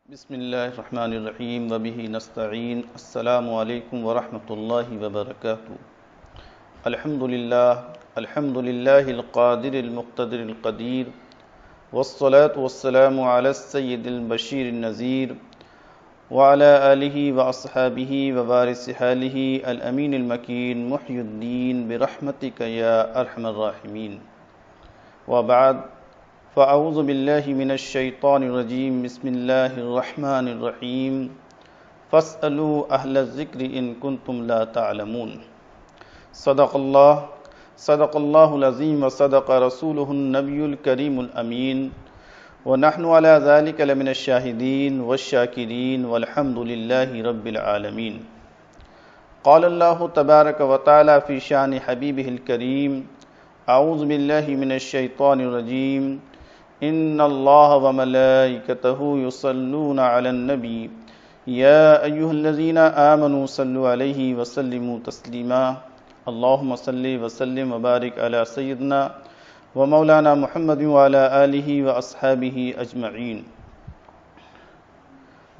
بسم اللہ الرحمن الرحیم وبہ نستعین السلام علیکم ورحمۃ اللہ وبرکاتہ الحمد للہ القادر المقتدر القدیر والصلاة والسلام علی السید البشیر النذیر وعلی آلہ واصحابہ ووارث حالہ الامین المکین محی الدین برحمتک یا ارحم الراحمین وبعد فاعوذ باللہ من الشیطان الرجیم بسم اللہ الرحمن الرحیم فاسألوا اہل الذکر ان کنتم لا تعلمون صدق اللہ العظیم وصدق رسولہ النبی الکریم الامین ونحن علی ذلک لمن الشاہدین والشاکرین والحمد للہ رب العالمین قال اللہ تبارک وتعالی فی شان حبیبہ الکریم اعوذ باللہ من الشیطان الرجیم ان اللہ وملائکتہ یصلون علی النبی یا ایہا الذین آمنوا صلوا علیہ وسلموا تسلیما اللہم صلی وسلم وبارک علی سیدنا ومولانا محمد وعلی آلہ واصحابہ اجمعین۔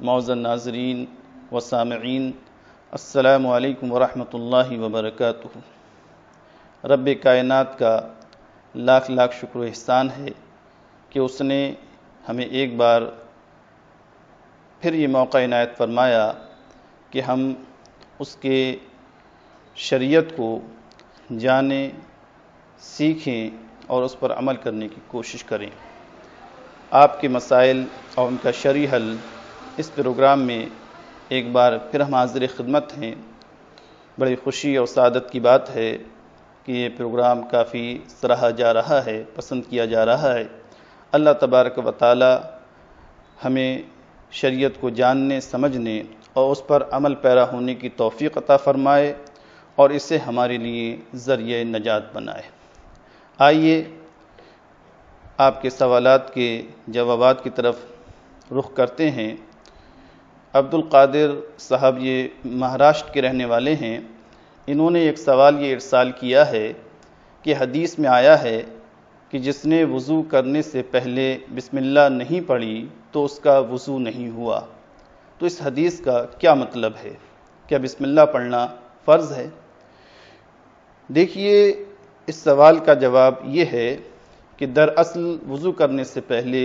معزز ناظرین و سامعین، السلام علیکم ورحمۃ اللہ وبرکاتہ۔ رب کائنات کا لاکھ لاکھ شکر و احسان ہے کہ اس نے ہمیں ایک بار پھر یہ موقع عنایت فرمایا کہ ہم اس کے شریعت کو جانیں، سیکھیں اور اس پر عمل کرنے کی کوشش کریں۔ آپ کے مسائل اور ان کا شرعی حل اس پروگرام میں ایک بار پھر ہم حاضر خدمت ہیں۔ بڑی خوشی اور سعادت کی بات ہے کہ یہ پروگرام کافی سراہا جا رہا ہے، پسند کیا جا رہا ہے۔ اللہ تبارک و تعالی ہمیں شریعت کو جاننے، سمجھنے اور اس پر عمل پیرا ہونے کی توفیق عطا فرمائے اور اسے ہمارے لیے ذریعہ نجات بنائے۔ آئیے آپ کے سوالات کے جوابات کی طرف رخ کرتے ہیں۔ عبد القادر صاحب یہ مہاراشٹر کے رہنے والے ہیں۔ انہوں نے ایک سوال یہ ارسال کیا ہے کہ حدیث میں آیا ہے کہ جس نے وضو کرنے سے پہلے بسم اللہ نہیں پڑھی تو اس کا وضو نہیں ہوا، تو اس حدیث کا کیا مطلب ہے؟ کیا بسم اللہ پڑھنا فرض ہے؟ دیکھیے، اس سوال کا جواب یہ ہے کہ دراصل وضو کرنے سے پہلے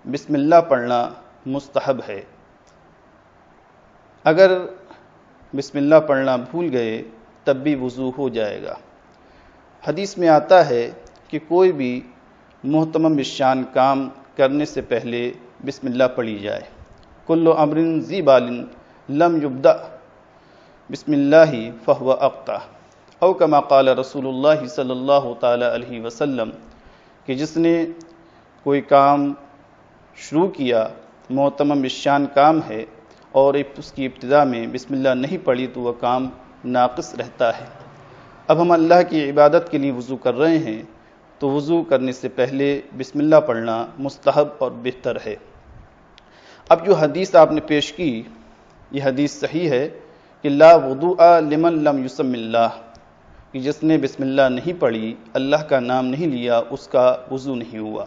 بسم اللہ پڑھنا مستحب ہے۔ اگر بسم اللہ پڑھنا بھول گئے تب بھی وضو ہو جائے گا۔ حدیث میں آتا ہے کہ کوئی بھی محتمم بالشان کام کرنے سے پہلے بسم اللہ پڑھی جائے۔ کل امر ذی بال لم یبدأ بسم اللہ فہو اقطع، او کما قال رسول اللہ صلی اللہ تعالی علیہ وسلم، کہ جس نے کوئی کام شروع کیا، محتمم بالشان کام ہے اور اس کی ابتدا میں بسم اللہ نہیں پڑھی تو وہ کام ناقص رہتا ہے۔ اب ہم اللہ کی عبادت کے لیے وضو کر رہے ہیں تو وضو کرنے سے پہلے بسم اللہ پڑھنا مستحب اور بہتر ہے۔ اب جو حدیث آپ نے پیش کی، یہ حدیث صحیح ہے کہ لا وضوء لمن لم یسم اللہ، کہ جس نے بسم اللہ نہیں پڑھی، اللہ کا نام نہیں لیا، اس کا وضو نہیں ہوا۔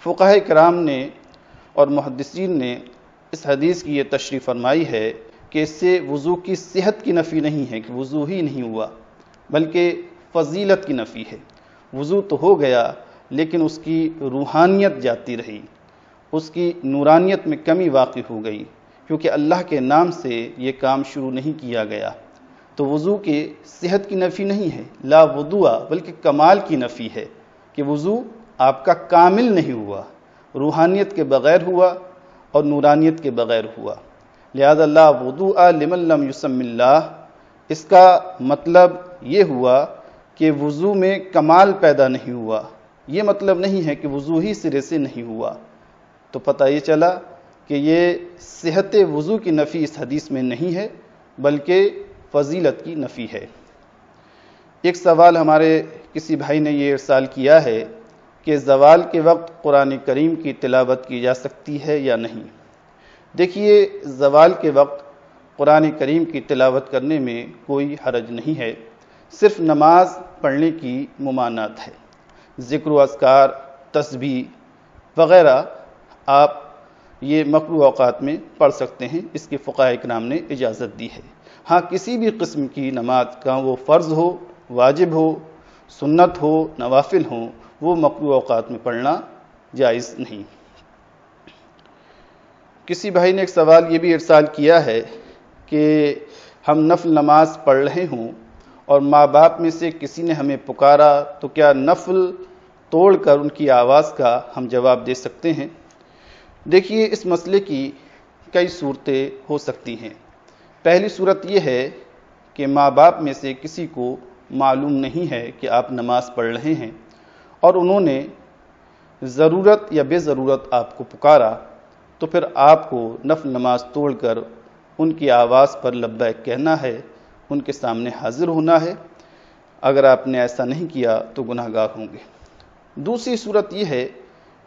فقہاء کرام نے اور محدثین نے اس حدیث کی یہ تشریح فرمائی ہے کہ اس سے وضو کی صحت کی نفی نہیں ہے کہ وضو ہی نہیں ہوا، بلکہ فضیلت کی نفی ہے۔ وضو تو ہو گیا لیکن اس کی روحانیت جاتی رہی، اس کی نورانیت میں کمی واقع ہو گئی، کیونکہ اللہ کے نام سے یہ کام شروع نہیں کیا گیا۔ تو وضو کی صحت کی نفی نہیں ہے، لا وضوء، بلکہ کمال کی نفی ہے کہ وضو آپ کا کامل نہیں ہوا، روحانیت کے بغیر ہوا اور نورانیت کے بغیر ہوا۔ لہذا لا وضوء لمن لم یسم اللہ، اس کا مطلب یہ ہوا کہ وضو میں کمال پیدا نہیں ہوا۔ یہ مطلب نہیں ہے کہ وضو ہی سرے سے نہیں ہوا۔ تو پتہ یہ چلا کہ یہ صحت وضو کی نفی اس حدیث میں نہیں ہے بلکہ فضیلت کی نفی ہے۔ ایک سوال ہمارے کسی بھائی نے یہ ارسال کیا ہے کہ زوال کے وقت قرآن کریم کی تلاوت کی جا سکتی ہے یا نہیں؟ دیکھیے، زوال کے وقت قرآن کریم کی تلاوت کرنے میں کوئی حرج نہیں ہے، صرف نماز پڑھنے کی ممانعت ہے۔ ذکر و اذکار، تسبیح وغیرہ آپ یہ مکروہ اوقات میں پڑھ سکتے ہیں، اس کی فقہاء کرام نے اجازت دی ہے۔ ہاں کسی بھی قسم کی نماز کا وہ فرض ہو، واجب ہو، سنت ہو، نوافل ہوں، وہ مکروہ اوقات میں پڑھنا جائز نہیں۔ کسی بھائی نے ایک سوال یہ بھی ارسال کیا ہے کہ ہم نفل نماز پڑھ رہے ہوں اور ماں باپ میں سے کسی نے ہمیں پکارا تو کیا نفل توڑ کر ان کی آواز کا ہم جواب دے سکتے ہیں؟ دیکھیے، اس مسئلے کی کئی صورتیں ہو سکتی ہیں۔ پہلی صورت یہ ہے کہ ماں باپ میں سے کسی کو معلوم نہیں ہے کہ آپ نماز پڑھ رہے ہیں اور انہوں نے ضرورت یا بے ضرورت آپ کو پکارا، تو پھر آپ کو نفل نماز توڑ کر ان کی آواز پر لبیک کہنا ہے، ان کے سامنے حاضر ہونا ہے۔ اگر آپ نے ایسا نہیں کیا تو گناہ گار ہوں گے۔ دوسری صورت یہ ہے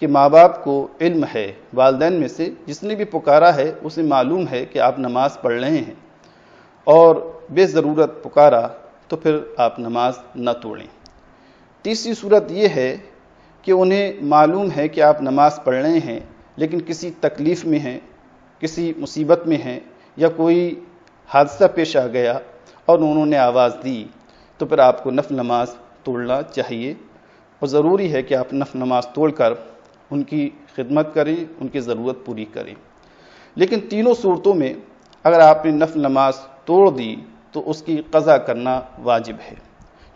کہ ماں باپ کو علم ہے، والدین میں سے جس نے بھی پکارا ہے اسے معلوم ہے کہ آپ نماز پڑھ رہے ہیں اور بے ضرورت پکارا، تو پھر آپ نماز نہ توڑیں۔ تیسری صورت یہ ہے کہ انہیں معلوم ہے کہ آپ نماز پڑھ رہے ہیں لیکن کسی تکلیف میں ہیں، کسی مصیبت میں ہیں، یا کوئی حادثہ پیش آ گیا اور انہوں نے آواز دی، تو پھر آپ کو نفل نماز توڑنا چاہیے، اور ضروری ہے کہ آپ نفل نماز توڑ کر ان کی خدمت کریں، ان کی ضرورت پوری کریں۔ لیکن تینوں صورتوں میں اگر آپ نے نفل نماز توڑ دی تو اس کی قضا کرنا واجب ہے،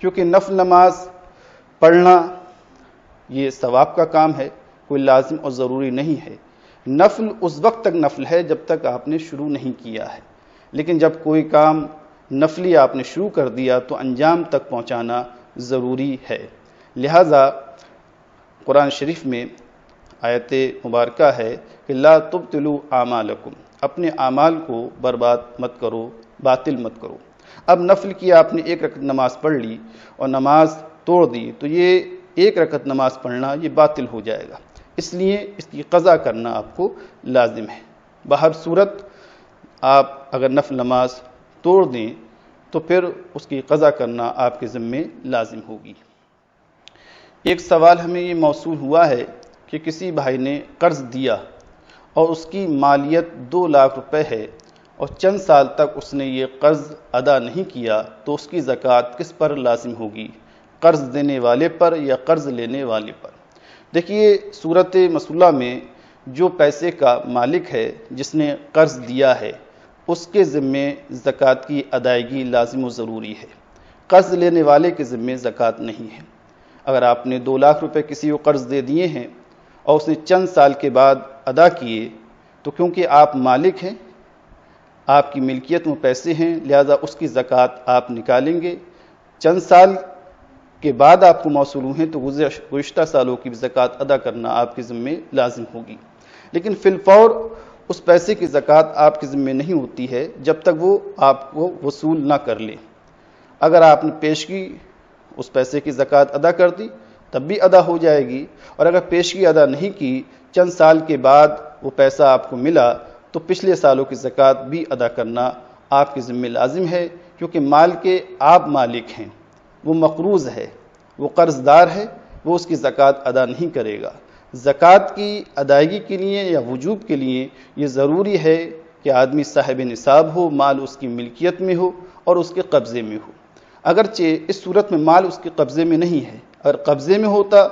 کیونکہ نفل نماز پڑھنا یہ ثواب کا کام ہے، کوئی لازم اور ضروری نہیں ہے۔ نفل اس وقت تک نفل ہے جب تک آپ نے شروع نہیں کیا ہے، لیکن جب کوئی کام نفلی آپ نے شروع کر دیا تو انجام تک پہنچانا ضروری ہے۔ لہذا قرآن شریف میں آیت مبارکہ ہے کہ لا تبطلوا اعمالکم، اپنے اعمال کو برباد مت کرو، باطل مت کرو۔ اب نفل کی آپ نے ایک رکعت نماز پڑھ لی اور نماز توڑ دی تو یہ ایک رکعت نماز پڑھنا یہ باطل ہو جائے گا، اس لیے اس کی قضا کرنا آپ کو لازم ہے۔ بہر صورت آپ اگر نفل نماز توڑ دیں تو پھر اس کی قضا کرنا آپ کے ذمے لازم ہوگی۔ ایک سوال ہمیں یہ موصول ہوا ہے کہ کسی بھائی نے قرض دیا اور اس کی مالیت 2 لاکھ روپے ہے اور چند سال تک اس نے یہ قرض ادا نہیں کیا، تو اس کی زکوٰۃ کس پر لازم ہوگی، قرض دینے والے پر یا قرض لینے والے پر؟ دیکھیے، صورت مسئلہ میں جو پیسے کا مالک ہے، جس نے قرض دیا ہے، اس کے ذمے زکوٰۃ کی ادائیگی لازم و ضروری ہے، قرض لینے والے کے ذمے زکوٰۃ نہیں ہے۔ اگر آپ نے 2 لاکھ روپے کسی کو قرض دے دیے ہیں اور اس نے چند سال کے بعد ادا کیے، تو کیونکہ آپ مالک ہیں، آپ کی ملکیت میں پیسے ہیں، لہذا اس کی زکوٰۃ آپ نکالیں گے۔ چند سال کے بعد آپ کو موصول ہوئے ہیں تو گزشتہ سالوں کی زکوٰۃ ادا کرنا آپ کے ذمے لازم ہوگی، لیکن فی الفور اس پیسے کی زکوٰۃ آپ کے ذمے نہیں ہوتی ہے جب تک وہ آپ کو وصول نہ کر لے۔ اگر آپ نے پیشگی اس پیسے کی زکوٰۃ ادا کر دی تب بھی ادا ہو جائے گی، اور اگر پیشگی ادا نہیں کی، چند سال کے بعد وہ پیسہ آپ کو ملا، تو پچھلے سالوں کی زکوٰۃ بھی ادا کرنا آپ کے ذمے لازم ہے، کیونکہ مال کے آپ مالک ہیں، وہ مقروض ہے، وہ قرض دار ہے، وہ اس کی زکوٰۃ ادا نہیں کرے گا۔ زکوٰۃ کی ادائیگی کے لیے یا وجوب کے لیے یہ ضروری ہے کہ آدمی صاحب نصاب ہو، مال اس کی ملکیت میں ہو اور اس کے قبضے میں ہو۔ اگرچہ اس صورت میں مال اس کے قبضے میں نہیں ہے، اگر قبضے میں ہوتا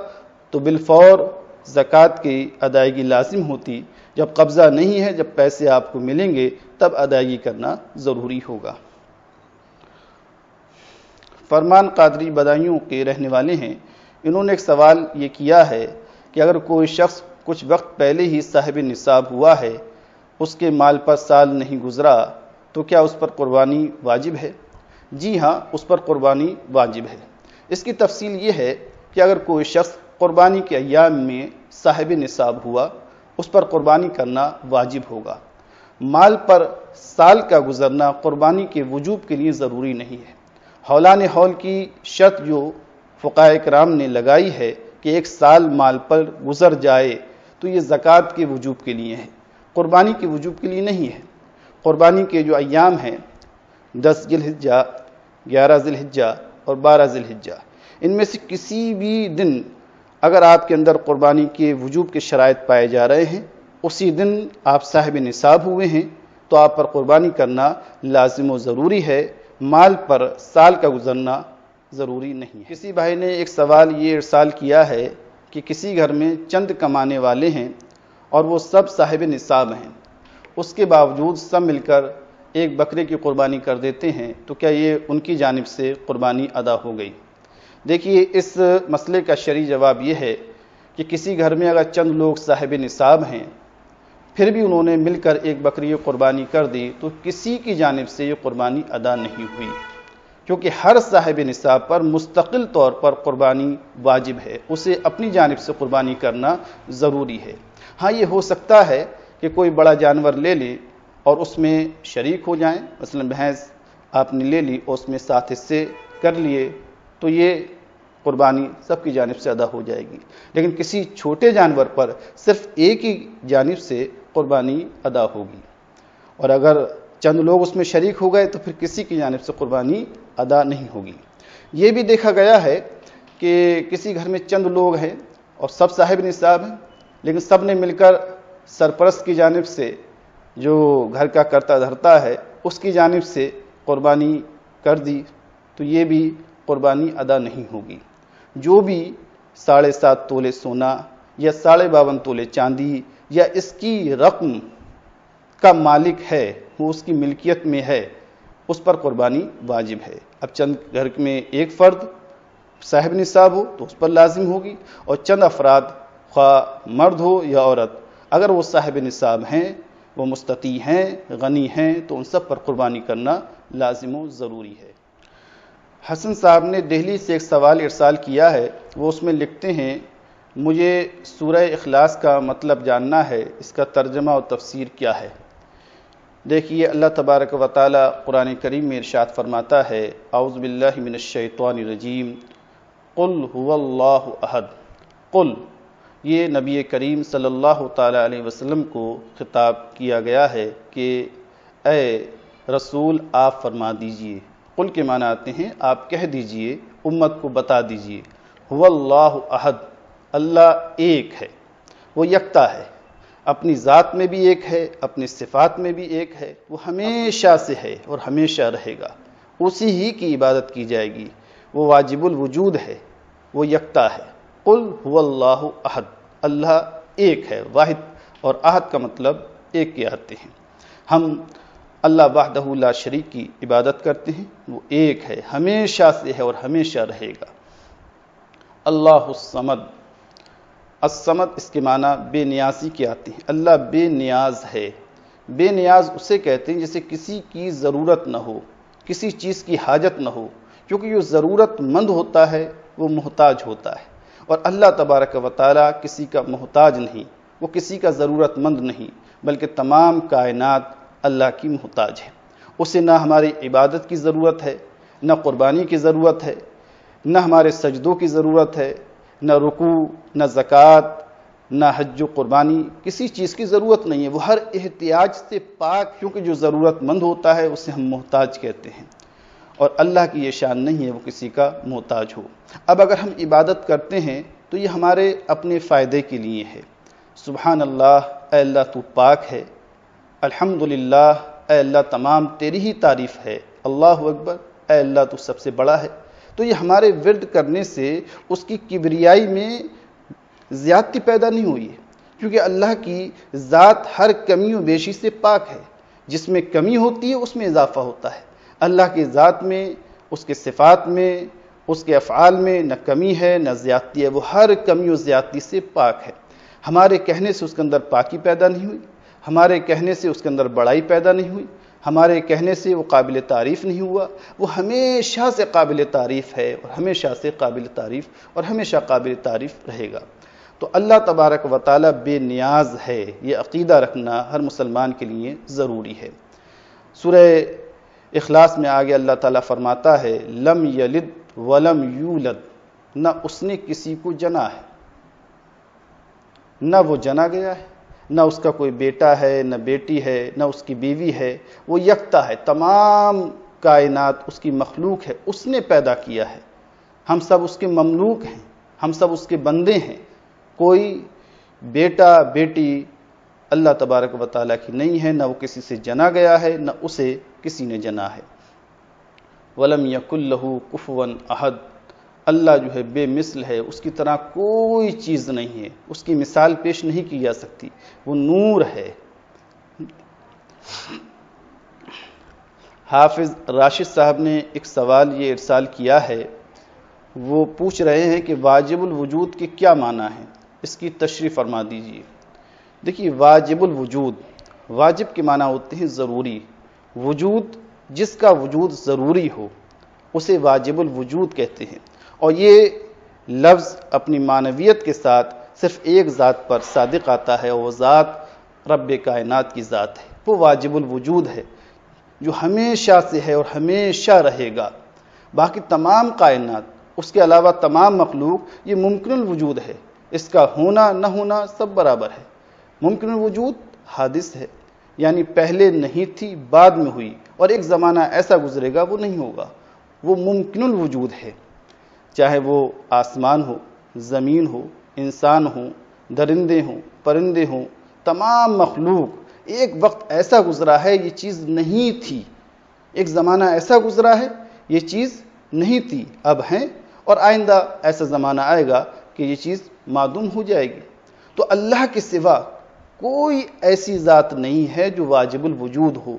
تو بالفور زکوٰۃ کی ادائیگی لازم ہوتی، جب قبضہ نہیں ہے، جب پیسے آپ کو ملیں گے تب ادائیگی کرنا ضروری ہوگا۔ فرمان قادری بدایوں کے رہنے والے ہیں، انہوں نے ایک سوال یہ کیا ہے کہ اگر کوئی شخص کچھ وقت پہلے ہی صاحب نصاب ہوا ہے، اس کے مال پر سال نہیں گزرا، تو کیا اس پر قربانی واجب ہے؟ جی ہاں، اس پر قربانی واجب ہے۔ اس کی تفصیل یہ ہے کہ اگر کوئی شخص قربانی کے ایام میں صاحب نصاب ہوا، اس پر قربانی کرنا واجب ہوگا۔ مال پر سال کا گزرنا قربانی کے وجوب کے لیے ضروری نہیں ہے۔ حولان حول کی شرط جو فقہاء کرام نے لگائی ہے کہ 1 سال مال پر گزر جائے تو یہ زکوٰۃ کے وجوب کے لیے ہے، قربانی کے وجوب کے لیے نہیں ہے۔ قربانی کے جو ایام ہیں 10 ذی الحجہ، 11 ذی الحجہ اور 12 ذی الحجہ، ان میں سے کسی بھی دن اگر آپ کے اندر قربانی کے وجوب کے شرائط پائے جا رہے ہیں اسی دن آپ صاحب نصاب ہوئے ہیں تو آپ پر قربانی کرنا لازم و ضروری ہے، مال پر سال کا گزرنا ضروری نہیں ہے۔ کسی بھائی نے ایک سوال یہ ارسال کیا ہے کہ کسی گھر میں چند کمانے والے ہیں اور وہ سب صاحب نصاب ہیں، اس کے باوجود سب مل کر ایک بکرے کی قربانی کر دیتے ہیں، تو کیا یہ ان کی جانب سے قربانی ادا ہو گئی؟ دیکھیے، اس مسئلے کا شرعی جواب یہ ہے کہ کسی گھر میں اگر چند لوگ صاحب نصاب ہیں پھر بھی انہوں نے مل کر ایک بکری قربانی کر دی تو کسی کی جانب سے یہ قربانی ادا نہیں ہوئی، کیونکہ ہر صاحب نصاب پر مستقل طور پر قربانی واجب ہے، اسے اپنی جانب سے قربانی کرنا ضروری ہے۔ ہاں، یہ ہو سکتا ہے کہ کوئی بڑا جانور لے لے اور اس میں شریک ہو جائیں، مثلا بھینس آپ نے لے لی اور اس میں 7 حصے کر لیے تو یہ قربانی سب کی جانب سے ادا ہو جائے گی، لیکن کسی چھوٹے جانور پر صرف ایک ہی جانب سے قربانی ادا ہوگی، اور اگر چند لوگ اس میں شریک ہو گئے تو پھر کسی کی جانب سے قربانی ادا نہیں ہوگی۔ یہ بھی دیکھا گیا ہے کہ کسی گھر میں چند لوگ ہیں اور سب صاحب نصاب ہیں، لیکن سب نے مل کر سرپرست کی جانب سے، جو گھر کا کرتا دھرتا ہے، اس کی جانب سے قربانی کر دی تو یہ بھی قربانی ادا نہیں ہوگی۔ جو بھی 7.5 تولے سونا یا 52.5 تولے چاندی یا اس کی رقم کا مالک ہے، وہ اس کی ملکیت میں ہے، اس پر قربانی واجب ہے۔ اب چند گھر میں ایک فرد صاحب نصاب ہو تو اس پر لازم ہوگی، اور چند افراد خواہ مرد ہو یا عورت اگر وہ صاحب نصاب ہیں، وہ مستطیع ہیں، غنی ہیں، تو ان سب پر قربانی کرنا لازم و ضروری ہے۔ حسن صاحب نے دہلی سے ایک سوال ارسال کیا ہے، وہ اس میں لکھتے ہیں، مجھے سورہ اخلاص کا مطلب جاننا ہے، اس کا ترجمہ اور تفسیر کیا ہے؟ دیکھیے، اللہ تبارک و تعالی قرآن کریم میں ارشاد فرماتا ہے، اعوذ باللہ من الشیطان الرجیم، قل هو اللہ احد۔ قل، یہ نبی کریم صلی اللہ تعالی علیہ وسلم کو خطاب کیا گیا ہے کہ اے رسول آپ فرما دیجئے، قل کے معنی آتے ہیں آپ کہہ دیجئے، امت کو بتا دیجئے، هو اللہ احد، اللہ ایک ہے، وہ یکتا ہے، اپنی ذات میں بھی ایک ہے، اپنی صفات میں بھی ایک ہے، وہ ہمیشہ سے ہے اور ہمیشہ رہے گا، اسی ہی کی عبادت کی جائے گی، وہ واجب الوجود ہے، وہ یکتا ہے۔ قل هو اللہ احد، اللہ ایک ہے، واحد، اور احد کا مطلب ایک کے آتے ہیں۔ ہم اللہ وحدہ لا شریک کی عبادت کرتے ہیں، وہ ایک ہے، ہمیشہ سے ہے اور ہمیشہ رہے گا۔ اللہ الصمد، الصمد اس کے معنی بے نیازی کے آتے ہیں، اللہ بے نیاز ہے۔ بے نیاز اسے کہتے ہیں جسے کسی کی ضرورت نہ ہو، کسی چیز کی حاجت نہ ہو، کیونکہ جو ضرورت مند ہوتا ہے وہ محتاج ہوتا ہے، اور اللہ تبارک و تعالی کسی کا محتاج نہیں، وہ کسی کا ضرورت مند نہیں، بلکہ تمام کائنات اللہ کی محتاج ہے۔ اسے نہ ہماری عبادت کی ضرورت ہے، نہ قربانی کی ضرورت ہے، نہ ہمارے سجدوں کی ضرورت ہے، نہ رکوع، نہ زکوٰۃ، نہ حج و قربانی، کسی چیز کی ضرورت نہیں ہے، وہ ہر احتیاج سے پاک، کیونکہ جو ضرورت مند ہوتا ہے اسے ہم محتاج کہتے ہیں، اور اللہ کی یہ شان نہیں ہے وہ کسی کا محتاج ہو۔ اب اگر ہم عبادت کرتے ہیں تو یہ ہمارے اپنے فائدے کے لیے ہے۔ سبحان اللہ، اے اللہ تو پاک ہے، الحمدللہ، اے اللہ تمام تیری ہی تعریف ہے، اللہ اکبر، اے اللہ تو سب سے بڑا ہے۔ تو یہ ہمارے ورد کرنے سے اس کی کبریائی میں زیادتی پیدا نہیں ہوئی ہے، کیونکہ اللہ کی ذات ہر کمی و بیشی سے پاک ہے، جس میں کمی ہوتی ہے اس میں اضافہ ہوتا ہے۔ اللہ کی ذات میں، اس کے صفات میں، اس کے افعال میں نہ کمی ہے نہ زیادتی ہے، وہ ہر کمی و زیادتی سے پاک ہے۔ ہمارے کہنے سے اس کے اندر پاکی پیدا نہیں ہوئی، ہمارے کہنے سے اس کے اندر بڑائی پیدا نہیں ہوئی، ہمارے کہنے سے وہ قابل تعریف نہیں ہوا، وہ ہمیشہ سے قابل تعریف ہے اور ہمیشہ سے قابل تعریف اور ہمیشہ قابل تعریف رہے گا۔ تو اللہ تبارک و تعالی بے نیاز ہے، یہ عقیدہ رکھنا ہر مسلمان کے لیے ضروری ہے۔ سورہ اخلاص میں آگے اللہ تعالیٰ فرماتا ہے، لم یلد ولم یولد، نہ اس نے کسی کو جنا ہے، نہ وہ جنا گیا ہے، نہ اس کا کوئی بیٹا ہے، نہ بیٹی ہے، نہ اس کی بیوی ہے، وہ یکتا ہے، تمام کائنات اس کی مخلوق ہے، اس نے پیدا کیا ہے، ہم سب اس کے مملوک ہیں، ہم سب اس کے بندے ہیں۔ کوئی بیٹا بیٹی اللہ تبارک و تعالیٰ کی نہیں ہے، نہ وہ کسی سے جنا گیا ہے، نہ اسے کسی نے جنا ہے۔ وَلَمْ يَكُنْ لَهُ كُفُوًا أَحَدٌ، اللہ جو ہے بے مثل ہے، اس کی طرح کوئی چیز نہیں ہے، اس کی مثال پیش نہیں کی جا سکتی، وہ نور ہے۔ حافظ راشد صاحب نے ایک سوال یہ ارسال کیا ہے، وہ پوچھ رہے ہیں کہ واجب الوجود کے کیا معنی ہیں، اس کی تشریح فرما دیجیے۔ دیکھیے، واجب الوجود، واجب کے معنی ہوتے ہیں ضروری، وجود جس کا وجود ضروری ہو اسے واجب الوجود کہتے ہیں، اور یہ لفظ اپنی معنویت کے ساتھ صرف ایک ذات پر صادق آتا ہے، اور وہ ذات رب کائنات کی ذات ہے، وہ واجب الوجود ہے جو ہمیشہ سے ہے اور ہمیشہ رہے گا۔ باقی تمام کائنات، اس کے علاوہ تمام مخلوق، یہ ممکن الوجود ہے، اس کا ہونا نہ ہونا سب برابر ہے۔ ممکن الوجود حادث ہے، یعنی پہلے نہیں تھی بعد میں ہوئی، اور ایک زمانہ ایسا گزرے گا وہ نہیں ہوگا، وہ ممکن الوجود ہے۔ چاہے وہ آسمان ہو، زمین ہو، انسان ہوں، درندے ہوں، پرندے ہوں، تمام مخلوق، ایک وقت ایسا گزرا ہے یہ چیز نہیں تھی، ایک زمانہ ایسا گزرا ہے یہ چیز نہیں تھی، اب ہیں، اور آئندہ ایسا زمانہ آئے گا کہ یہ چیز معدوم ہو جائے گی۔ تو اللہ کے سوا کوئی ایسی ذات نہیں ہے جو واجب الوجود ہو۔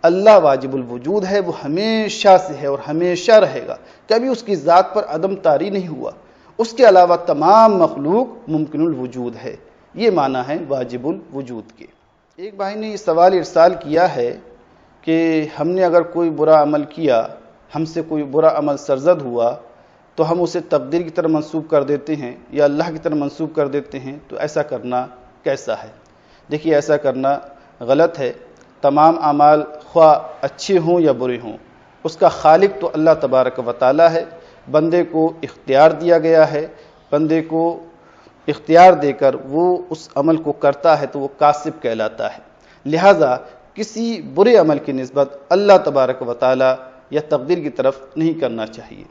اللہ واجب الوجود ہے، وہ ہمیشہ سے ہے اور ہمیشہ رہے گا، کبھی اس کی ذات پر عدم طاری نہیں ہوا۔ اس کے علاوہ تمام مخلوق ممکن الوجود ہے، یہ معنی ہے واجب الوجود کے۔ ایک بھائی نے یہ سوال ارسال کیا ہے کہ ہم نے اگر کوئی برا عمل کیا، ہم سے کوئی برا عمل سرزد ہوا، تو ہم اسے تقدیر کی طرف منسوب کر دیتے ہیں یا اللہ کی طرف منسوب کر دیتے ہیں، تو ایسا کرنا کیسا ہے؟ دیکھیے، ایسا کرنا غلط ہے۔ تمام اعمال خواہ اچھے ہوں یا برے ہوں، اس کا خالق تو اللہ تبارک و تعالیٰ ہے، بندے کو اختیار دیا گیا ہے، بندے کو اختیار دے کر وہ اس عمل کو کرتا ہے تو وہ کاسب کہلاتا ہے۔ لہٰذا کسی برے عمل کی نسبت اللہ تبارک و تعالیٰ یا تقدیر کی طرف نہیں کرنا چاہیے۔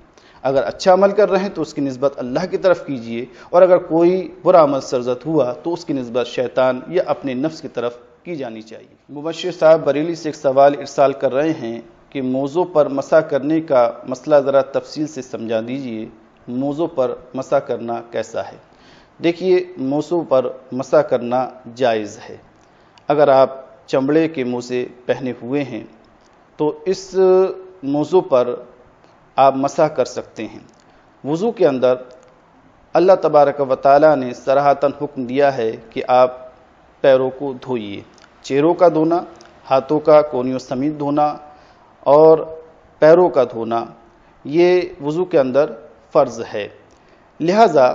اگر اچھا عمل کر رہے ہیں تو اس کی نسبت اللہ کی طرف کیجئے، اور اگر کوئی برا عمل سرزد ہوا تو اس کی نسبت شیطان یا اپنے نفس کی طرف کی جانی چاہیے۔ مبشر صاحب بریلی سے ایک سوال ارسال کر رہے ہیں کہ موضوع پر مسح کرنے کا مسئلہ ذرا تفصیل سے سمجھا دیجئے، موضوع پر مسح کرنا کیسا ہے؟ دیکھیے، موضوع پر مسح کرنا جائز ہے۔ اگر آپ چمڑے کے موزے پہنے ہوئے ہیں تو اس موضوع پر آپ مسح کر سکتے ہیں۔ وضو کے اندر اللہ تبارک و تعالیٰ نے صراحتاً حکم دیا ہے کہ آپ پیروں کو دھوئیے، چہروں کا دھونا، ہاتھوں کا کونیوں سمیت دھونا اور پیروں کا دھونا، یہ وضو کے اندر فرض ہے۔ لہٰذا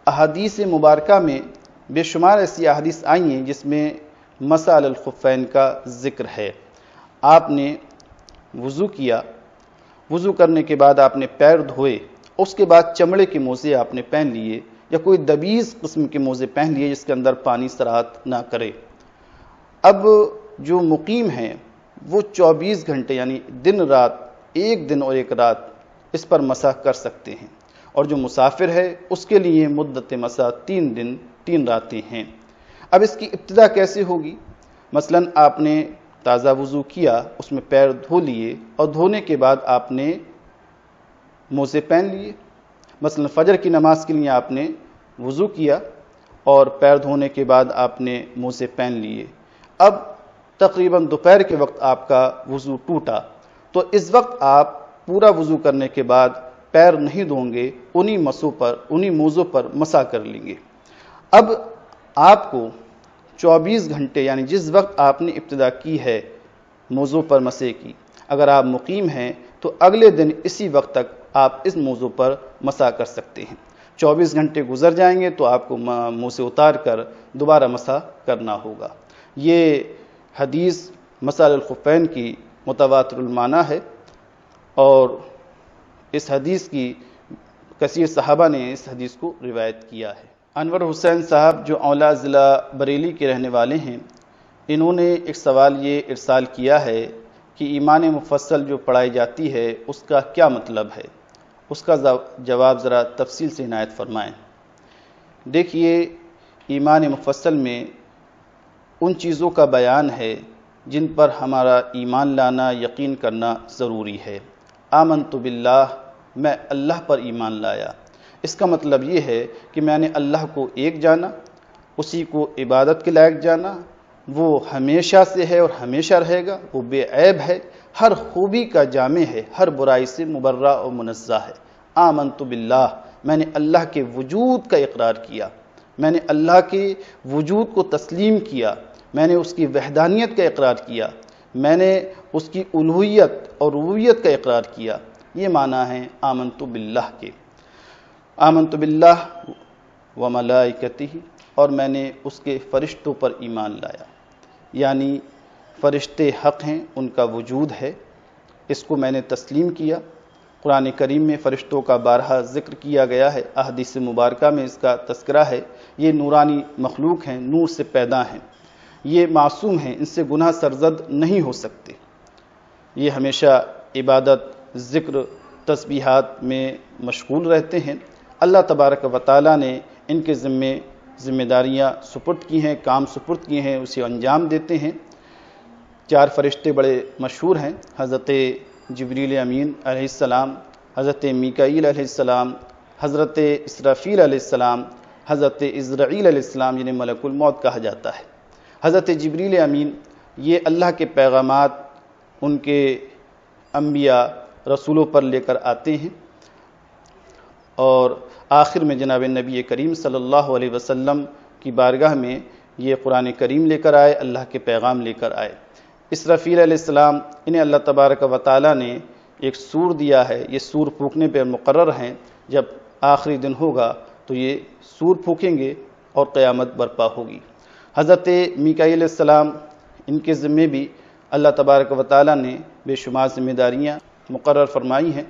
احادیث مبارکہ میں بے شمار ایسی احادیث آئی ہیں جس میں مسح علی الخفین کا ذکر ہے۔ آپ نے وضو کیا، وضو کرنے کے بعد آپ نے پیر دھوئے، اس کے بعد چمڑے کے موزے آپ نے پہن لیے یا کوئی دبیز قسم کے موزے پہن لیے جس کے اندر پانی سرعت نہ کرے۔ اب جو مقیم ہیں وہ 24 گھنٹے یعنی دن رات، ایک دن اور ایک رات اس پر مسح کر سکتے ہیں، اور جو مسافر ہے اس کے لیے مدت مسح 3 دن 3 راتیں ہیں۔ اب اس کی ابتدا کیسے ہوگی؟ مثلا آپ نے تازہ وضو کیا، اس میں پیر دھو لیے، اور دھونے کے بعد آپ نے موزے پہن لیے۔ مثلا فجر کی نماز کے لیے آپ نے وضو کیا اور پیر دھونے کے بعد آپ نے موزے پہن لیے۔ اب تقریباً دوپہر کے وقت آپ کا وضو ٹوٹا، تو اس وقت آپ پورا وضو کرنے کے بعد پیر نہیں دھویں گے، انہی موزوں پر مسح کر لیں گے۔ اب آپ کو 24 گھنٹے یعنی جس وقت آپ نے ابتدا کی ہے موضوع پر مسح کی، اگر آپ مقیم ہیں تو اگلے دن اسی وقت تک آپ اس موضوع پر مسح کر سکتے ہیں۔ 24 گھنٹے گزر جائیں گے تو آپ کو منہ سے اتار کر دوبارہ مسح کرنا ہوگا۔ یہ حدیث مسح علی الخفین کی متواتر المعنی ہے، اور اس حدیث کی کثیر صحابہ نے اس حدیث کو روایت کیا ہے۔ انور حسین صاحب جو اولا ضلع بریلی کے رہنے والے ہیں، انہوں نے ایک سوال یہ ارسال کیا ہے کہ ایمان مفصل جو پڑھائی جاتی ہے اس کا کیا مطلب ہے؟ اس کا جواب ذرا تفصیل سے عنایت فرمائیں۔ دیکھیے، ایمان مفصل میں ان چیزوں کا بیان ہے جن پر ہمارا ایمان لانا، یقین کرنا ضروری ہے۔ آمنت باللہ، میں اللہ پر ایمان لایا۔ اس کا مطلب یہ ہے کہ میں نے اللہ کو ایک جانا، اسی کو عبادت کے لائق جانا، وہ ہمیشہ سے ہے اور ہمیشہ رہے گا، وہ بے عیب ہے، ہر خوبی کا جامع ہے، ہر برائی سے مبرہ و منزہ ہے۔ آمنت باللہ، میں نے اللہ کے وجود کا اقرار کیا، میں نے اللہ کے وجود کو تسلیم کیا، میں نے اس کی وحدانیت کا اقرار کیا، میں نے اس کی الوہیت اور ربوبیت کا اقرار کیا۔ یہ معنی ہے آمنت باللہ کے۔ آمنت باللہ و ملائکتہ، اور میں نے اس کے فرشتوں پر ایمان لایا، یعنی فرشتے حق ہیں، ان کا وجود ہے، اس کو میں نے تسلیم کیا۔ قرآن کریم میں فرشتوں کا بارہا ذکر کیا گیا ہے، احادیث مبارکہ میں اس کا تذکرہ ہے۔ یہ نورانی مخلوق ہیں، نور سے پیدا ہیں، یہ معصوم ہیں، ان سے گناہ سرزد نہیں ہو سکتے، یہ ہمیشہ عبادت، ذکر، تسبیحات میں مشغول رہتے ہیں۔ اللہ تبارک و تعالیٰ نے ان کے ذمہ داریاں سپرد کی ہیں، کام سپرد کیے ہیں، اسے انجام دیتے ہیں۔ 4 فرشتے بڑے مشہور ہیں، حضرت جبریل امین علیہ السلام، حضرت میکائیل علیہ السلام، حضرت اسرافیل علیہ السلام، حضرت عزرائیل علیہ السلام، جنہیں ملک الموت کہا جاتا ہے۔ حضرت جبریل امین یہ اللہ کے پیغامات ان کے انبیاء رسولوں پر لے کر آتے ہیں، اور آخر میں جناب نبی کریم صلی اللہ علیہ وسلم کی بارگاہ میں یہ قرآن کریم لے کر آئے، اللہ کے پیغام لے کر آئے۔ اسرافیل علیہ السلام، انہیں اللہ تبارک و تعالیٰ نے ایک سور دیا ہے، یہ سور پھونکنے پہ مقرر ہیں، جب آخری دن ہوگا تو یہ سور پھونکیں گے اور قیامت برپا ہوگی۔ حضرت میکائیل علیہ السلام، ان کے ذمے بھی اللہ تبارک و تعالیٰ نے بے شمار ذمہ داریاں مقرر فرمائی ہیں۔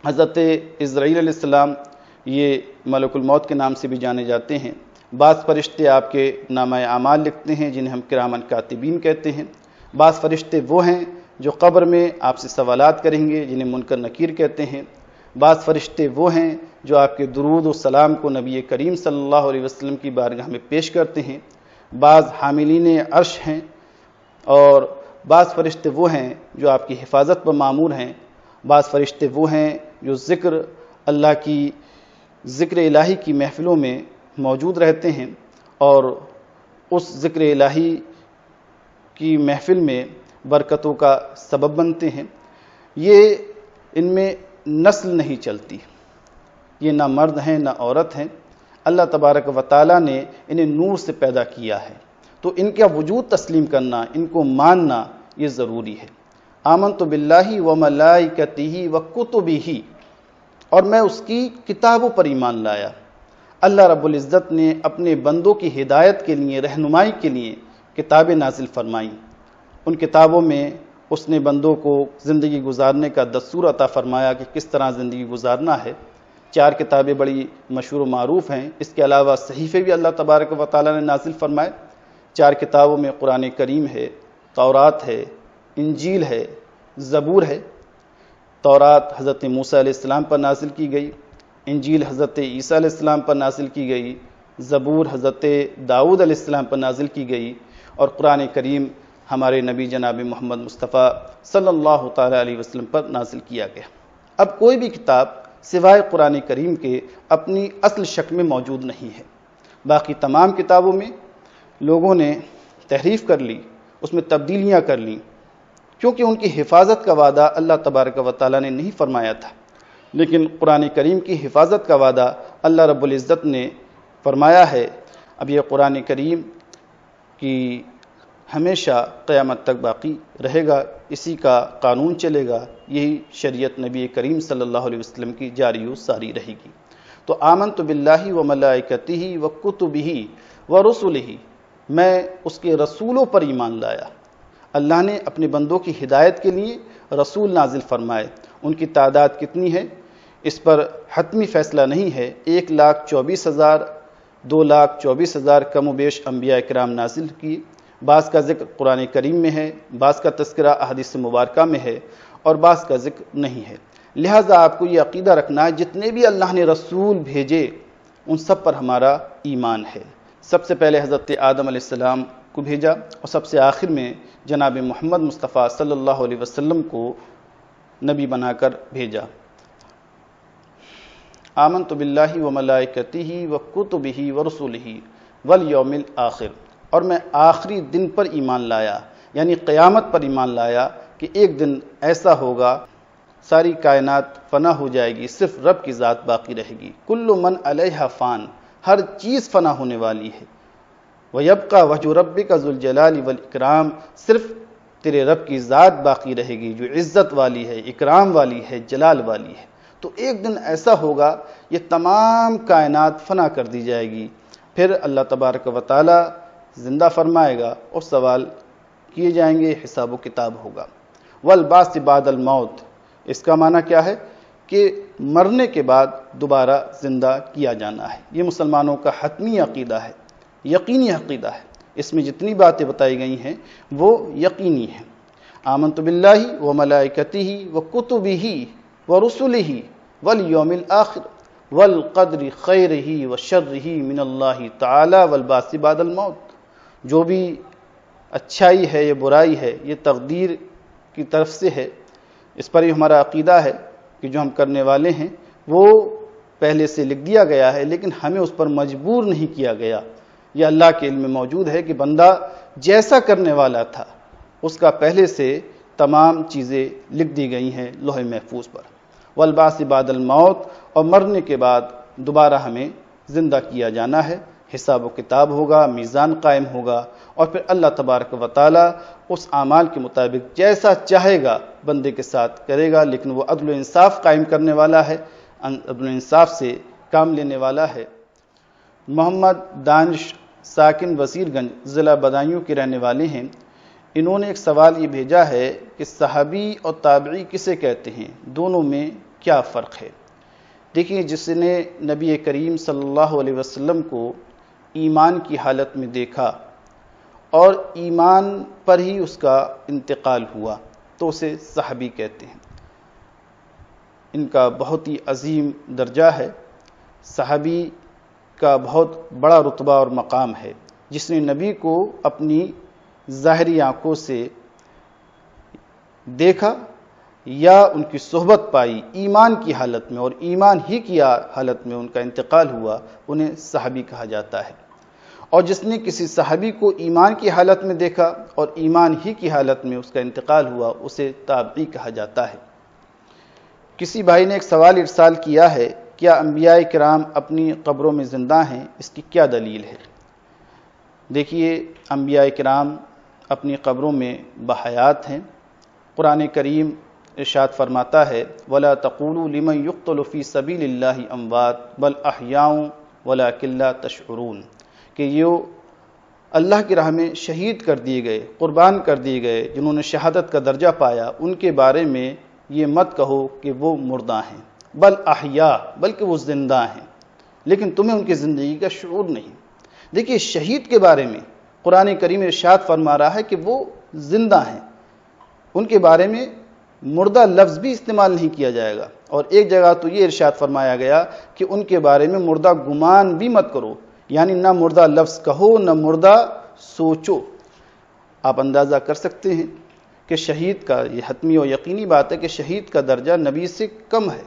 حضرت عزرائیل علیہ السلام یہ ملک الموت کے نام سے بھی جانے جاتے ہیں۔ بعض فرشتے آپ کے نامہ اعمال لکھتے ہیں، جنہیں ہم کرامن کاتبین کہتے ہیں۔ بعض فرشتے وہ ہیں جو قبر میں آپ سے سوالات کریں گے، جنہیں منکر نکیر کہتے ہیں۔ بعض فرشتے وہ ہیں جو آپ کے درود و سلام کو نبی کریم صلی اللہ علیہ وسلم کی بارگاہ میں پیش کرتے ہیں۔ بعض حاملین عرش ہیں، اور بعض فرشتے وہ ہیں جو آپ کی حفاظت پر مامور ہیں۔ بعض فرشتے وہ ہیں جو اللہ کی ذکر الہی کی محفلوں میں موجود رہتے ہیں، اور اس ذکر الہی کی محفل میں برکتوں کا سبب بنتے ہیں۔ یہ ان میں نسل نہیں چلتی، یہ نہ مرد ہیں نہ عورت ہیں، اللہ تبارک و تعالیٰ نے انہیں نور سے پیدا کیا ہے، تو ان کا وجود تسلیم کرنا، ان کو ماننا یہ ضروری ہے۔ آمنت باللہ و ملائکتہ و کتبہ، اور میں اس کی کتابوں پر ایمان لایا۔ اللہ رب العزت نے اپنے بندوں کی ہدایت کے لیے، رہنمائی کے لیے کتابیں نازل فرمائیں۔ ان کتابوں میں اس نے بندوں کو زندگی گزارنے کا دستور عطا فرمایا کہ کس طرح زندگی گزارنا ہے۔ 4 کتابیں بڑی مشہور و معروف ہیں، اس کے علاوہ صحیفے بھی اللہ تبارک و تعالیٰ نے نازل فرمائے۔ 4 کتابوں میں قرآن کریم ہے، تورات ہے، انجیل ہے، زبور ہے۔ تورات حضرت موسیٰ علیہ السلام پر نازل کی گئی، انجیل حضرت عیسیٰ علیہ السلام پر نازل کی گئی، زبور حضرت داؤد علیہ السلام پر نازل کی گئی، اور قرآن کریم ہمارے نبی جناب محمد مصطفیٰ صلی اللہ تعالیٰ علیہ وسلم پر نازل کیا گیا۔ اب کوئی بھی کتاب سوائے قرآن کریم کے اپنی اصل شکل میں موجود نہیں ہے۔ باقی تمام کتابوں میں لوگوں نے تحریف کر لی، اس میں تبدیلیاں کر لیں، کیونکہ ان کی حفاظت کا وعدہ اللہ تبارک و تعالیٰ نے نہیں فرمایا تھا، لیکن قرآن کریم کی حفاظت کا وعدہ اللہ رب العزت نے فرمایا ہے۔ اب یہ قرآن کریم کی ہمیشہ قیامت تک باقی رہے گا، اسی کا قانون چلے گا، یہی شریعت نبی کریم صلی اللہ علیہ وسلم کی جاری و ساری رہے گی۔ تو آمنت باللہ و ملائکتہ و کتبہ و رسلہ، میں اس کے رسولوں پر ایمان لایا۔ اللہ نے اپنے بندوں کی ہدایت کے لیے رسول نازل فرمائے۔ ان کی تعداد کتنی ہے اس پر حتمی فیصلہ نہیں ہے، 1,24,000 2,24,000 کم و بیش انبیاء کرام نازل کیے۔ بعض کا ذکر قرآن کریم میں ہے، بعض کا تذکرہ احادیث مبارکہ میں ہے، اور بعض کا ذکر نہیں ہے۔ لہٰذا آپ کو یہ عقیدہ رکھنا ہے جتنے بھی اللہ نے رسول بھیجے ان سب پر ہمارا ایمان ہے۔ سب سے پہلے حضرت آدم علیہ السلام کو بھیجا اور سب سے آخر میں جناب محمد مصطفیٰ صلی اللہ علیہ وسلم کو نبی بنا کر بھیجا۔ آمنت باللہ و ملائکتہ و کتبہ و رسولہ والیوم الآخر، اور میں آخری دن پر ایمان لایا، یعنی قیامت پر ایمان لایا کہ ایک دن ایسا ہوگا ساری کائنات فنا ہو جائے گی، صرف رب کی ذات باقی رہے گی۔ کل من علیہا فان، ہر چیز فنا ہونے والی ہے۔ وَيَبْقَى وَجْهُ رَبِّكَ ذُو الْجَلَالِ وَالْإِكْرَامِ، صرف تیرے رب کی ذات باقی رہے گی جو عزت والی ہے، اکرام والی ہے، جلال والی ہے۔ تو ایک دن ایسا ہوگا یہ تمام کائنات فنا کر دی جائے گی، پھر اللہ تبارک و تعالی زندہ فرمائے گا اور سوال کیے جائیں گے، حساب و کتاب ہوگا۔ وَالْبَعْثِ بَعْدَ الْمَوْتِ، اس کا معنی کیا ہے کہ مرنے کے بعد دوبارہ زندہ کیا جانا ہے۔ یہ مسلمانوں کا حتمی عقیدہ ہے، یقینی عقیدہ ہے۔ اس میں جتنی باتیں بتائی گئی ہیں وہ یقینی ہیں۔ آمنت باللہ و ملائکتہ و کتبہ و رسلہ والیوم الآخر والقدر خیرہ و شرہ من اللہ تعالی والبعث بعد الموت، جو بھی اچھائی ہے یا برائی ہے یہ تقدیر کی طرف سے ہے، اس پر ہی ہمارا عقیدہ ہے کہ جو ہم کرنے والے ہیں وہ پہلے سے لکھ دیا گیا ہے، لیکن ہمیں اس پر مجبور نہیں کیا گیا۔ یہ اللہ کے علم میں موجود ہے کہ بندہ جیسا کرنے والا تھا اس کا پہلے سے تمام چیزیں لکھ دی گئی ہیں لوح محفوظ پر۔ والبعث بعد الموت، اور مرنے کے بعد دوبارہ ہمیں زندہ کیا جانا ہے، حساب و کتاب ہوگا، میزان قائم ہوگا، اور پھر اللہ تبارک و تعالی اس اعمال کے مطابق جیسا چاہے گا بندے کے ساتھ کرے گا، لیکن وہ عدل و انصاف قائم کرنے والا ہے، عدل و انصاف سے کام لینے والا ہے۔ محمد دانش ساکن وزیر گنج ضلع بدایوں کے رہنے والے ہیں، انہوں نے ایک سوال یہ بھیجا ہے کہ صحابی اور تابعی کسے کہتے ہیں، دونوں میں کیا فرق ہے؟ دیکھیے، جس نے نبی کریم صلی اللہ علیہ وسلم کو ایمان کی حالت میں دیکھا اور ایمان پر ہی اس کا انتقال ہوا تو اسے صحابی کہتے ہیں۔ ان کا بہت ہی عظیم درجہ ہے، صحابی کا بہت بڑا رتبہ اور مقام ہے۔ جس نے نبی کو اپنی ظاہری آنکھوں سے دیکھا یا ان کی صحبت پائی ایمان کی حالت میں، اور ایمان ہی کی حالت میں ان کا انتقال ہوا، انہیں صحابی کہا جاتا ہے۔ اور جس نے کسی صحابی کو ایمان کی حالت میں دیکھا اور ایمان ہی کی حالت میں اس کا انتقال ہوا، اسے تابعی کہا جاتا ہے۔ کسی بھائی نے ایک سوال ارسال کیا ہے، کیا انبیاء کرام اپنی قبروں میں زندہ ہیں؟ اس کی کیا دلیل ہے؟ دیکھیے، انبیاء کرام اپنی قبروں میں بحیات ہیں۔ قرآن کریم ارشاد فرماتا ہے، وَلَا تَقُولُوا لِمَنْ يُقْتَلُ فِي سَبِيلِ اللَّهِ أَمْوَاتٌ بَلْ أَحْيَاءٌ وَلَكِنْ لَا تَشْعُرُونَ، کہ یہ اللہ کی راہ میں شہید کر دیے گئے، قربان کر دیے گئے، جنہوں نے شہادت کا درجہ پایا، ان کے بارے میں یہ مت کہو کہ وہ مردہ ہیں، بل احیاء، بلکہ وہ زندہ ہیں، لیکن تمہیں ان کی زندگی کا شعور نہیں۔ دیکھیے، شہید کے بارے میں قرآن کریم ارشاد فرما رہا ہے کہ وہ زندہ ہیں، ان کے بارے میں مردہ لفظ بھی استعمال نہیں کیا جائے گا۔ اور ایک جگہ تو یہ ارشاد فرمایا گیا کہ ان کے بارے میں مردہ گمان بھی مت کرو، یعنی نہ مردہ لفظ کہو نہ مردہ سوچو۔ آپ اندازہ کر سکتے ہیں کہ شہید کا، یہ حتمی اور یقینی بات ہے کہ شہید کا درجہ نبی سے کم ہے،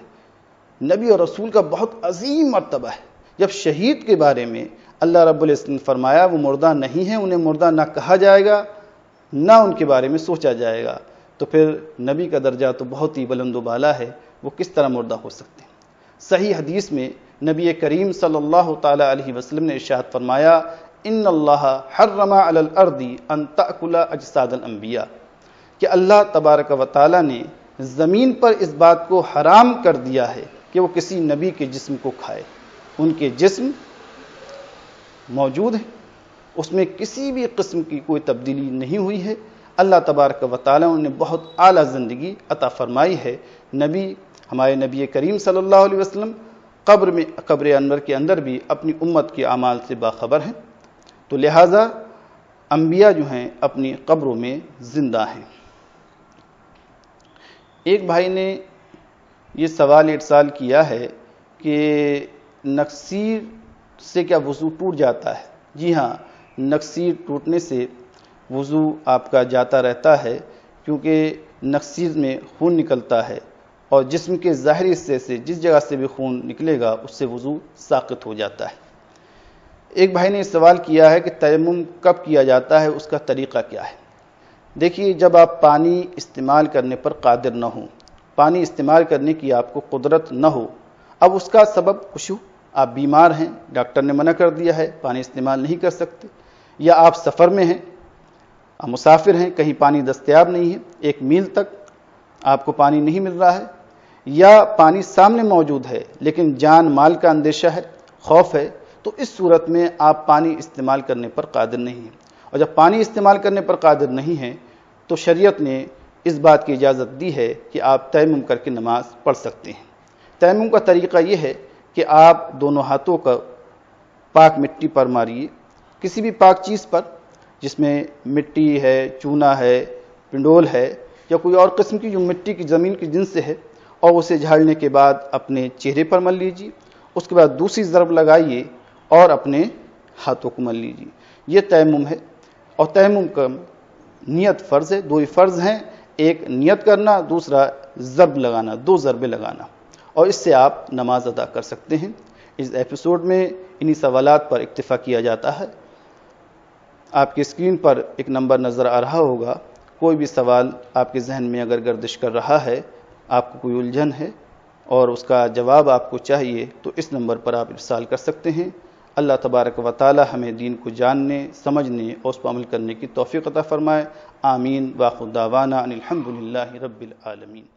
نبی اور رسول کا بہت عظیم مرتبہ ہے۔ جب شہید کے بارے میں اللہ رب العزت نے فرمایا وہ مردہ نہیں ہیں، انہیں مردہ نہ کہا جائے گا نہ ان کے بارے میں سوچا جائے گا، تو پھر نبی کا درجہ تو بہت ہی بلند و بالا ہے، وہ کس طرح مردہ ہو سکتے ہیں؟ صحیح حدیث میں نبی کریم صلی اللہ تعالی علیہ وسلم نے ارشاد فرمایا، ان اللہ حرم علی الارض ان تأکل اجساد الانبیاء، کہ اللہ تبارک و تعالی نے زمین پر اس بات کو حرام کر دیا ہے کہ وہ کسی نبی کے جسم کو کھائے۔ ان کے جسم موجود ہیں، اس میں کسی بھی قسم کی کوئی تبدیلی نہیں ہوئی ہے۔ اللہ تبارک و تعالی نے بہت اعلیٰ زندگی عطا فرمائی ہے۔ ہمارے نبی کریم صلی اللہ علیہ وسلم قبر انور کے اندر بھی اپنی امت کے اعمال سے باخبر ہیں، تو لہٰذا انبیاء جو ہیں اپنی قبروں میں زندہ ہیں۔ ایک بھائی نے یہ سوال ارسال کیا ہے کہ نکسیر سے کیا وضو ٹوٹ جاتا ہے؟ جی ہاں، نکسیر ٹوٹنے سے وضو آپ کا جاتا رہتا ہے، کیونکہ نکسیر میں خون نکلتا ہے اور جسم کے ظاہری حصے سے جس جگہ سے بھی خون نکلے گا اس سے وضو ساقط ہو جاتا ہے۔ ایک بھائی نے سوال کیا ہے کہ تیمم کب کیا جاتا ہے، اس کا طریقہ کیا ہے؟ دیکھیے، جب آپ پانی استعمال کرنے پر قادر نہ ہوں، پانی استعمال کرنے کی آپ کو قدرت نہ ہو، اب اس کا سبب کچھ ہو، آپ بیمار ہیں، ڈاکٹر نے منع کر دیا ہے، پانی استعمال نہیں کر سکتے، یا آپ سفر میں ہیں، آپ مسافر ہیں، کہیں پانی دستیاب نہیں ہے، 1 میل تک آپ کو پانی نہیں مل رہا ہے، یا پانی سامنے موجود ہے لیکن جان مال کا اندیشہ ہے، خوف ہے، تو اس صورت میں آپ پانی استعمال کرنے پر قادر نہیں ہیں۔ اور جب پانی استعمال کرنے پر قادر نہیں ہیں تو شریعت نے اس بات کی اجازت دی ہے کہ آپ تیمم کر کے نماز پڑھ سکتے ہیں۔ تیمم کا طریقہ یہ ہے کہ آپ دونوں ہاتھوں کا پاک مٹی پر ماریے، کسی بھی پاک چیز پر، جس میں مٹی ہے، چونا ہے، پنڈول ہے، یا کوئی اور قسم کی جو مٹی کی زمین کی جنس سے ہے، اور اسے جھاڑنے کے بعد اپنے چہرے پر مل لیجیے، اس کے بعد دوسری ضرب لگائیے اور اپنے ہاتھوں کو مل لیجیے۔ یہ تیمم ہے، اور تیمم کا نیت فرض ہے، 2 ہی فرض ہیں، ایک نیت کرنا، دوسرا ضرب لگانا، 2 ضربیں لگانا، اور اس سے آپ نماز ادا کر سکتے ہیں۔ اس ایپیسوڈ میں انہی سوالات پر اکتفا کیا جاتا ہے۔ آپ کی اسکرین پر ایک نمبر نظر آ رہا ہوگا، کوئی بھی سوال آپ کے ذہن میں اگر گردش کر رہا ہے، آپ کو کوئی الجھن ہے اور اس کا جواب آپ کو چاہیے، تو اس نمبر پر آپ ارسال کر سکتے ہیں۔ اللہ تبارک و تعالی ہمیں دین کو جاننے، سمجھنے اور اس پر عمل کرنے کی توفیق عطا فرمائے۔ آمین۔ وآخر دعوانا ان الحمد للہ رب العالمین۔